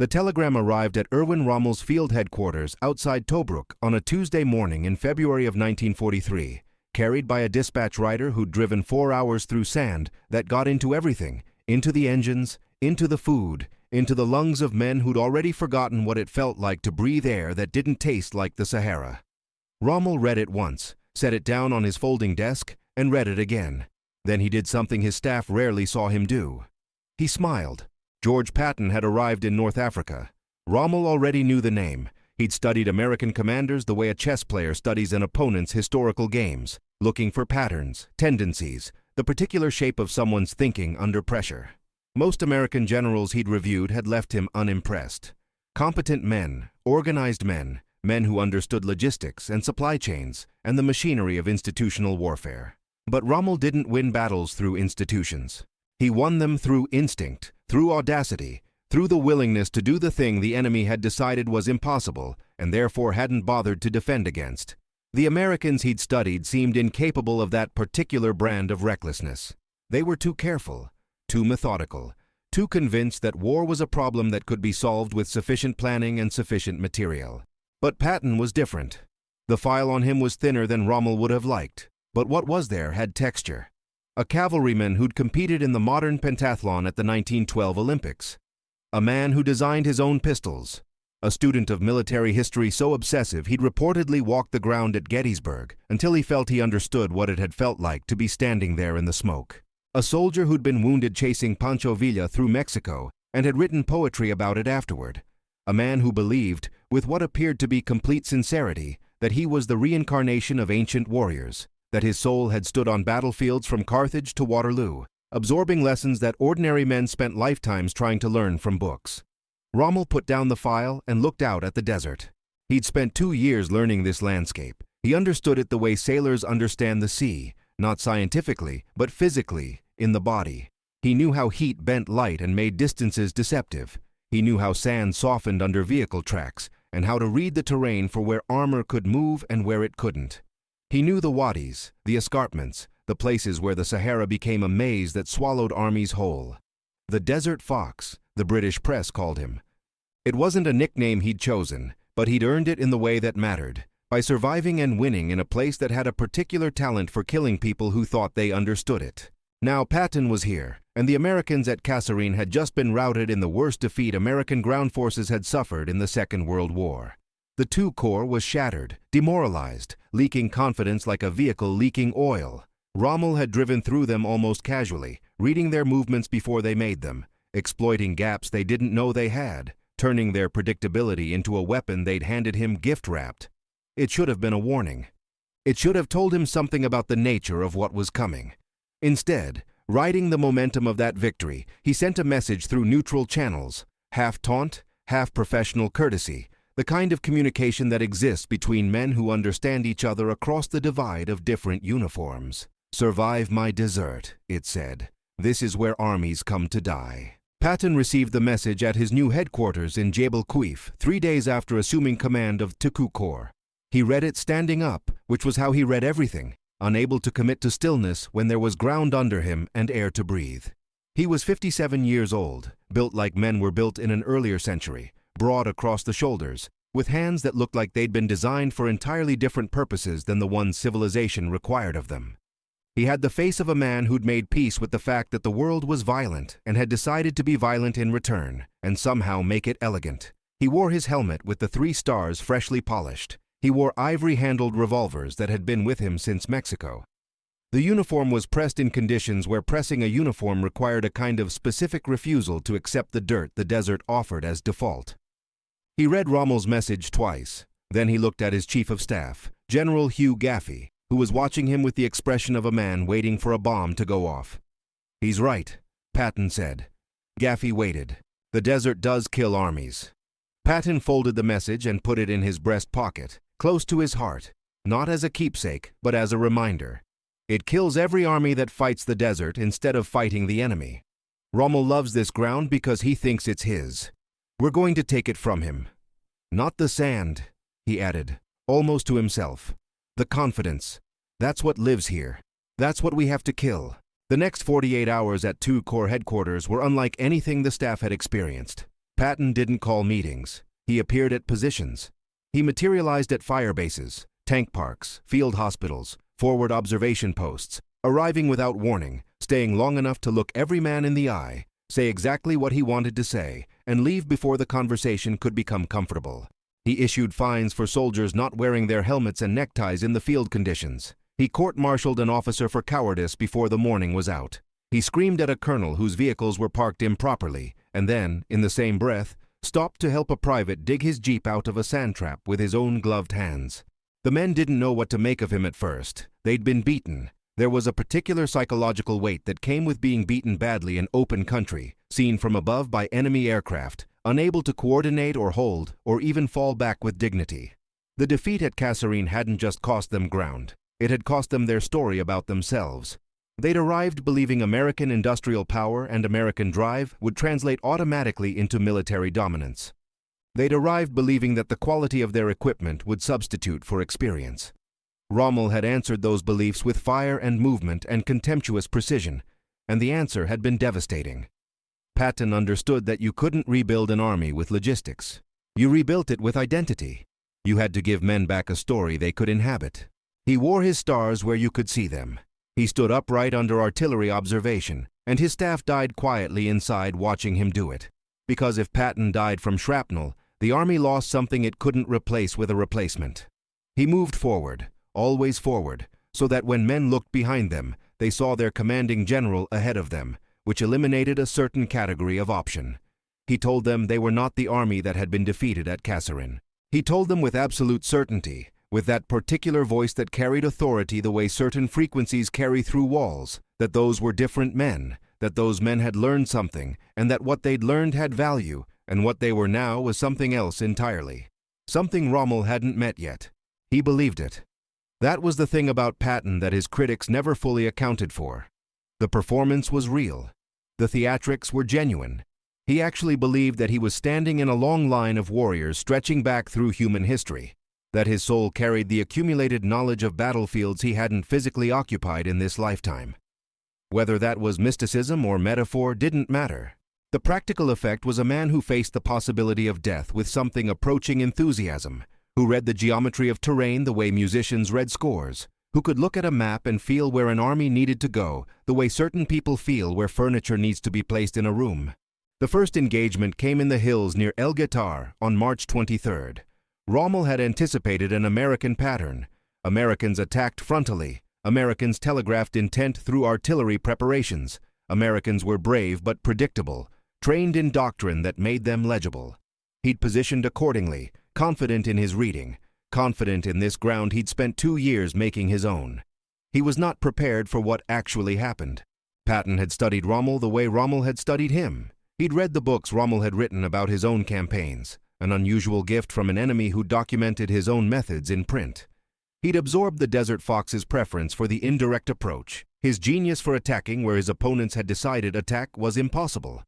The telegram arrived at Erwin Rommel's field headquarters outside Tobruk on a Tuesday morning in February of 1943, carried by a dispatch rider who'd driven 4 hours through sand that got into everything, into the engines, into the food, into the lungs of men who'd already forgotten what it felt like to breathe air that didn't taste like the Sahara. Rommel read it once, set it down on his folding desk, and read it again. Then he did something his staff rarely saw him do. He smiled. George Patton had arrived in North Africa. Rommel already knew the name. He'd studied American commanders the way a chess player studies an opponent's historical games, looking for patterns, tendencies, the particular shape of someone's thinking under pressure. Most American generals he'd reviewed had left him unimpressed. Competent men, organized men, men who understood logistics and supply chains and the machinery of institutional warfare. But Rommel didn't win battles through institutions. He won them through instinct, through audacity, through the willingness to do the thing the enemy had decided was impossible and therefore hadn't bothered to defend against. The Americans he'd studied seemed incapable of that particular brand of recklessness. They were too careful, too methodical, too convinced that war was a problem that could be solved with sufficient planning and sufficient material. But Patton was different. The file on him was thinner than Rommel would have liked, but what was there had texture. A cavalryman who'd competed in the modern pentathlon at the 1912 Olympics. A man who designed his own pistols. A student of military history so obsessive he'd reportedly walked the ground at Gettysburg until he felt he understood what it had felt like to be standing there in the smoke. A soldier who'd been wounded chasing Pancho Villa through Mexico and had written poetry about it afterward. A man who believed, with what appeared to be complete sincerity, that he was the reincarnation of ancient warriors, that his soul had stood on battlefields from Carthage to Waterloo, absorbing lessons that ordinary men spent lifetimes trying to learn from books. Rommel put down the file and looked out at the desert. He'd spent 2 years learning this landscape. He understood it the way sailors understand the sea, not scientifically, but physically, in the body. He knew how heat bent light and made distances deceptive. He knew how sand softened under vehicle tracks, and how to read the terrain for where armor could move and where it couldn't. He knew the wadis, the escarpments, the places where the Sahara became a maze that swallowed armies whole. The Desert Fox, the British press called him. It wasn't a nickname he'd chosen, but he'd earned it in the way that mattered, by surviving and winning in a place that had a particular talent for killing people who thought they understood it. Now Patton was here, and the Americans at Kasserine had just been routed in the worst defeat American ground forces had suffered in the Second World War. The II Corps was shattered, demoralized, leaking confidence like a vehicle leaking oil. Rommel had driven through them almost casually, reading their movements before they made them, exploiting gaps they didn't know they had, turning their predictability into a weapon they'd handed him gift-wrapped. It should have been a warning. It should have told him something about the nature of what was coming. Instead, riding the momentum of that victory, he sent a message through neutral channels, half taunt, half professional courtesy, the kind of communication that exists between men who understand each other across the divide of different uniforms. "Survive my desert," it said. "This is where armies come to die." Patton received the message at his new headquarters in Jebel Quif 3 days after assuming command of II Corps. He read it standing up, which was how he read everything, unable to commit to stillness when there was ground under him and air to breathe. He was 57 years old, built like men were built in an earlier century, broad across the shoulders, with hands that looked like they'd been designed for entirely different purposes than the ones civilization required of them. He had the face of a man who'd made peace with the fact that the world was violent and had decided to be violent in return, and somehow make it elegant. He wore his helmet with the 3 stars freshly polished. He wore ivory-handled revolvers that had been with him since Mexico. The uniform was pressed in conditions where pressing a uniform required a kind of specific refusal to accept the dirt the desert offered as default. He read Rommel's message twice. Then he looked at his chief of staff, General Hugh Gaffey, who was watching him with the expression of a man waiting for a bomb to go off. "He's right," Patton said. Gaffey waited. "The desert does kill armies." Patton folded the message and put it in his breast pocket, close to his heart, not as a keepsake, but as a reminder. It kills every army that fights the desert instead of fighting the enemy. Rommel loves this ground because he thinks it's his. We're going to take it from him. Not the sand, he added, almost to himself. The confidence. That's what lives here. That's what we have to kill. The next 48 hours at II Corps headquarters were unlike anything the staff had experienced. Patton didn't call meetings. He appeared at positions. He materialized at fire bases, tank parks, field hospitals, forward observation posts, arriving without warning, staying long enough to look every man in the eye, say exactly what he wanted to say, and leave before the conversation could become comfortable. He issued fines for soldiers not wearing their helmets and neckties in the field conditions. He court-martialed an officer for cowardice before the morning was out. He screamed at a colonel whose vehicles were parked improperly, and then, in the same breath, stopped to help a private dig his jeep out of a sand trap with his own gloved hands. The men didn't know what to make of him at first. They'd been beaten. There was a particular psychological weight that came with being beaten badly in open country, seen from above by enemy aircraft, unable to coordinate or hold, or even fall back with dignity. The defeat at Kasserine hadn't just cost them ground. It had cost them their story about themselves. They'd arrived believing American industrial power and American drive would translate automatically into military dominance. They'd arrived believing that the quality of their equipment would substitute for experience. Rommel had answered those beliefs with fire and movement and contemptuous precision, and the answer had been devastating. Patton understood that you couldn't rebuild an army with logistics. You rebuilt it with identity. You had to give men back a story they could inhabit. He wore his stars where you could see them. He stood upright under artillery observation, and his staff died quietly inside watching him do it. Because if Patton died from shrapnel, the army lost something it couldn't replace with a replacement. He moved forward, always forward, so that when men looked behind them, they saw their commanding general ahead of them, which eliminated a certain category of option. He told them they were not the army that had been defeated at Kasserine. He told them with absolute certainty, with that particular voice that carried authority the way certain frequencies carry through walls, that those were different men, that those men had learned something, and that what they'd learned had value, and what they were now was something else entirely. Something Rommel hadn't met yet. He believed it. That was the thing about Patton that his critics never fully accounted for. The performance was real. The theatrics were genuine. He actually believed that he was standing in a long line of warriors stretching back through human history, that his soul carried the accumulated knowledge of battlefields he hadn't physically occupied in this lifetime. Whether that was mysticism or metaphor didn't matter. The practical effect was a man who faced the possibility of death with something approaching enthusiasm, who read the geometry of terrain the way musicians read scores, who could look at a map and feel where an army needed to go the way certain people feel where furniture needs to be placed in a room. The first engagement came in the hills near El Guetar on March 23rd. Rommel had anticipated an American pattern. Americans attacked frontally. Americans telegraphed intent through artillery preparations. Americans were brave but predictable, trained in doctrine that made them legible. He'd positioned accordingly, confident in his reading, confident in this ground he'd spent 2 years making his own. He was not prepared for what actually happened. Patton had studied Rommel the way Rommel had studied him. He'd read the books Rommel had written about his own campaigns, an unusual gift from an enemy who documented his own methods in print. He'd absorbed the Desert Fox's preference for the indirect approach, his genius for attacking where his opponents had decided attack was impossible.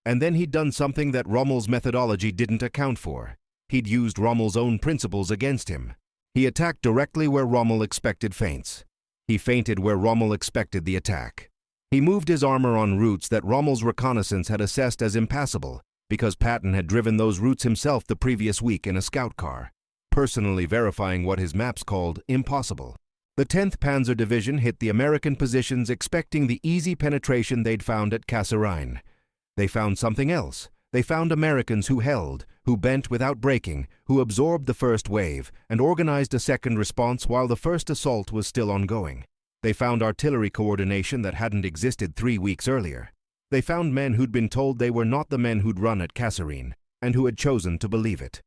And then he'd done something that Rommel's methodology didn't account for. He'd used Rommel's own principles against him. He attacked directly where Rommel expected feints. He feinted where Rommel expected the attack. He moved his armor on routes that Rommel's reconnaissance had assessed as impassable, because Patton had driven those routes himself the previous week in a scout car, personally verifying what his maps called impossible. The 10th Panzer Division hit the American positions expecting the easy penetration they'd found at Kasserine. They found something else. They found Americans who held, who bent without breaking, who absorbed the first wave and organized a second response while the first assault was still ongoing. They found artillery coordination that hadn't existed 3 weeks earlier. They found men who'd been told they were not the men who'd run at Kasserine, and who had chosen to believe it.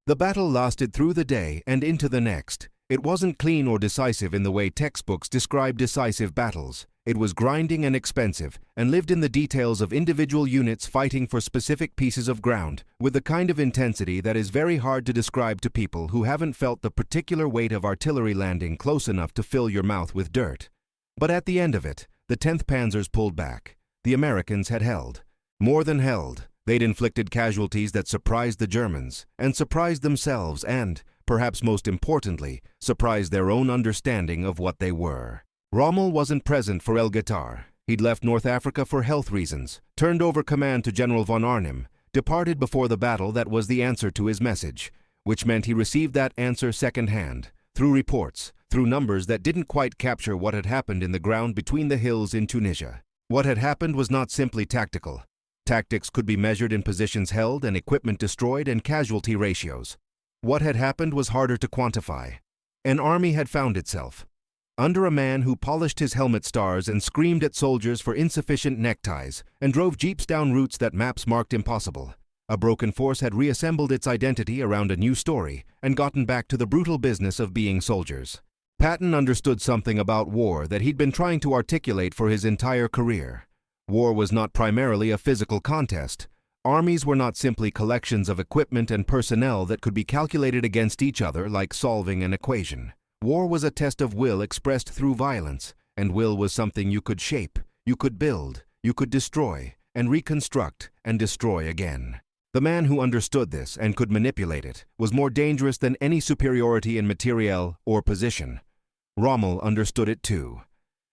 The battle lasted through the day and into the next. It wasn't clean or decisive in the way textbooks describe decisive battles. It was grinding and expensive, and lived in the details of individual units fighting for specific pieces of ground, with the kind of intensity that is very hard to describe to people who haven't felt the particular weight of artillery landing close enough to fill your mouth with dirt. But at the end of it, the 10th Panzers pulled back. The Americans had held. More than held. They'd inflicted casualties that surprised the Germans, and surprised themselves, and, perhaps most importantly, surprised their own understanding of what they were. Rommel wasn't present for El Guetar. He'd left North Africa for health reasons, turned over command to General von Arnim, departed before the battle that was the answer to his message, which meant he received that answer secondhand, through reports, through numbers that didn't quite capture what had happened in the ground between the hills in Tunisia. What had happened was not simply tactical. Tactics could be measured in positions held and equipment destroyed and casualty ratios. What had happened was harder to quantify. An army had found itself under a man who polished his helmet stars and screamed at soldiers for insufficient neckties and drove jeeps down routes that maps marked impossible. A broken force had reassembled its identity around a new story and gotten back to the brutal business of being soldiers. Patton understood something about war that he'd been trying to articulate for his entire career. War was not primarily a physical contest. Armies were not simply collections of equipment and personnel that could be calculated against each other like solving an equation. War was a test of will expressed through violence, and will was something you could shape, you could build, you could destroy, and reconstruct, and destroy again. The man who understood this and could manipulate it was more dangerous than any superiority in materiel or position. Rommel understood it too.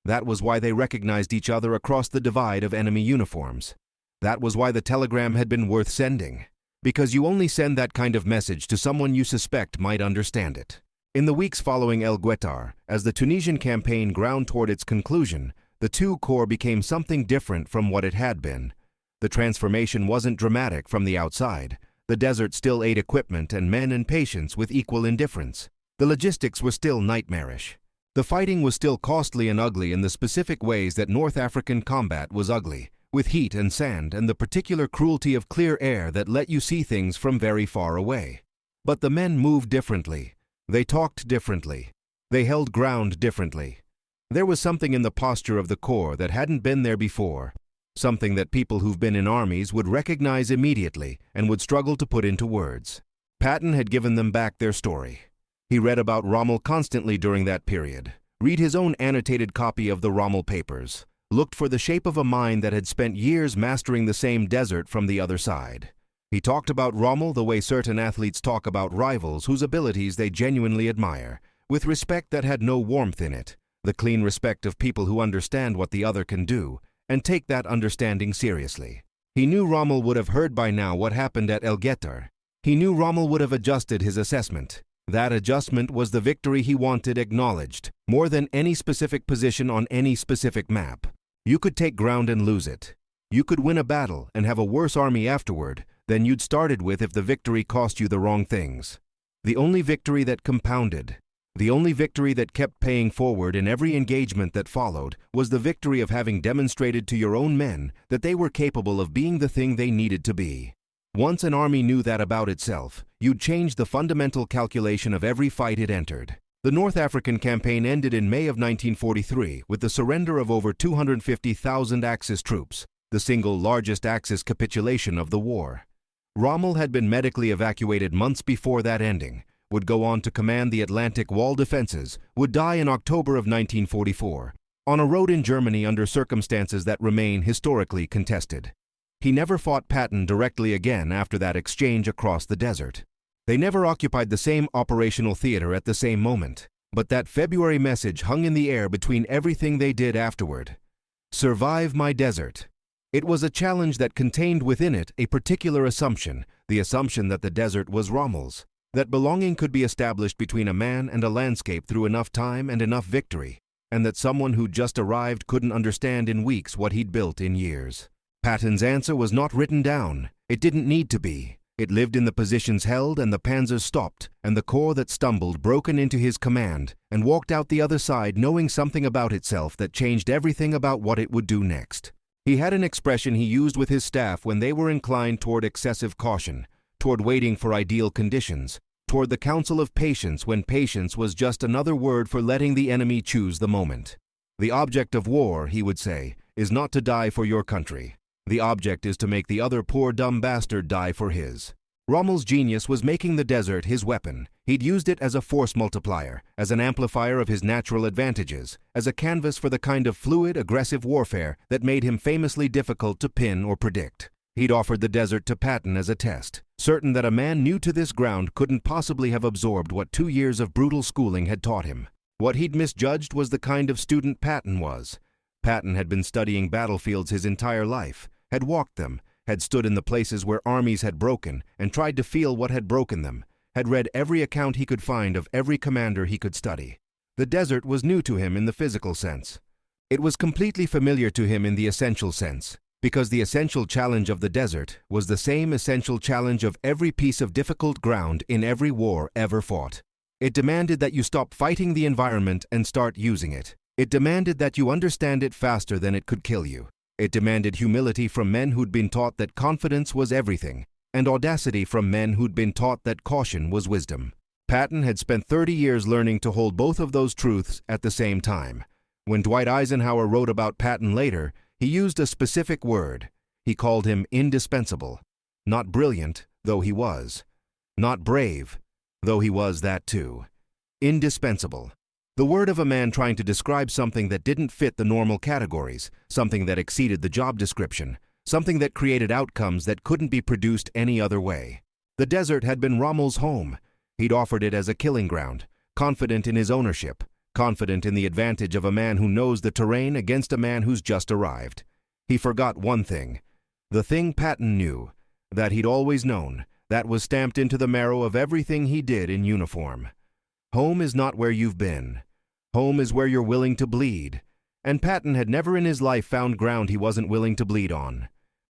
That was why they recognized each other across the divide of enemy uniforms. That was why the telegram had been worth sending. Because you only send that kind of message to someone you suspect might understand it. In the weeks following El Guettar, as the Tunisian campaign ground toward its conclusion, the two corps became something different from what it had been. The transformation wasn't dramatic from the outside. The desert still ate equipment and men and patience with equal indifference. The logistics were still nightmarish. The fighting was still costly and ugly in the specific ways that North African combat was ugly, with heat and sand and the particular cruelty of clear air that let you see things from very far away. But the men moved differently. They talked differently. They held ground differently. There was something in the posture of the corps that hadn't been there before, something that people who've been in armies would recognize immediately and would struggle to put into words. Patton had given them back their story. He read about Rommel constantly during that period, read his own annotated copy of the Rommel papers, looked for the shape of a mind that had spent years mastering the same desert from the other side. He talked about Rommel the way certain athletes talk about rivals whose abilities they genuinely admire, with respect that had no warmth in it, the clean respect of people who understand what the other can do, and take that understanding seriously. He knew Rommel would have heard by now what happened at El Guettar. He knew Rommel would have adjusted his assessment. That adjustment was the victory he wanted acknowledged, more than any specific position on any specific map. You could take ground and lose it. You could win a battle and have a worse army afterward than you'd started with if the victory cost you the wrong things. The only victory that compounded, the only victory that kept paying forward in every engagement that followed, was the victory of having demonstrated to your own men that they were capable of being the thing they needed to be. Once an army knew that about itself, you'd change the fundamental calculation of every fight it entered. The North African campaign ended in May of 1943 with the surrender of over 250,000 Axis troops, the single largest Axis capitulation of the war. Rommel had been medically evacuated months before that ending, would go on to command the Atlantic Wall defenses, would die in October of 1944, on a road in Germany under circumstances that remain historically contested. He never fought Patton directly again after that exchange across the desert. They never occupied the same operational theater at the same moment, but that February message hung in the air between everything they did afterward. Survive my desert. It was a challenge that contained within it a particular assumption, the assumption that the desert was Rommel's, that belonging could be established between a man and a landscape through enough time and enough victory, and that someone who'd just arrived couldn't understand in weeks what he'd built in years. Patton's answer was not written down. It didn't need to be. It lived in the positions held, and the panzers stopped, and the corps that stumbled broken into his command and walked out the other side knowing something about itself that changed everything about what it would do next. He had an expression he used with his staff when they were inclined toward excessive caution, toward waiting for ideal conditions, toward the counsel of patience when patience was just another word for letting the enemy choose the moment. The object of war, he would say, is not to die for your country. The object is to make the other poor dumb bastard die for his. Rommel's genius was making the desert his weapon. He'd used it as a force multiplier, as an amplifier of his natural advantages, as a canvas for the kind of fluid, aggressive warfare that made him famously difficult to pin or predict. He'd offered the desert to Patton as a test, certain that a man new to this ground couldn't possibly have absorbed what 2 years of brutal schooling had taught him. What he'd misjudged was the kind of student Patton was. Patton had been studying battlefields his entire life, had walked them, had stood in the places where armies had broken and tried to feel what had broken them, had read every account he could find of every commander he could study. The desert was new to him in the physical sense. It was completely familiar to him in the essential sense, because the essential challenge of the desert was the same essential challenge of every piece of difficult ground in every war ever fought. It demanded that you stop fighting the environment and start using it. It demanded that you understand it faster than it could kill you. It demanded humility from men who'd been taught that confidence was everything, and audacity from men who'd been taught that caution was wisdom. Patton had spent 30 years learning to hold both of those truths at the same time. When Dwight Eisenhower wrote about Patton later, he used a specific word. He called him indispensable. Not brilliant, though he was. Not brave, though he was that too. Indispensable. The word of a man trying to describe something that didn't fit the normal categories, something that exceeded the job description, something that created outcomes that couldn't be produced any other way. The desert had been Rommel's home. He'd offered it as a killing ground, confident in his ownership, confident in the advantage of a man who knows the terrain against a man who's just arrived. He forgot one thing. The thing Patton knew, that he'd always known, that was stamped into the marrow of everything he did in uniform. Home is not where you've been. Home is where you're willing to bleed. And Patton had never in his life found ground he wasn't willing to bleed on.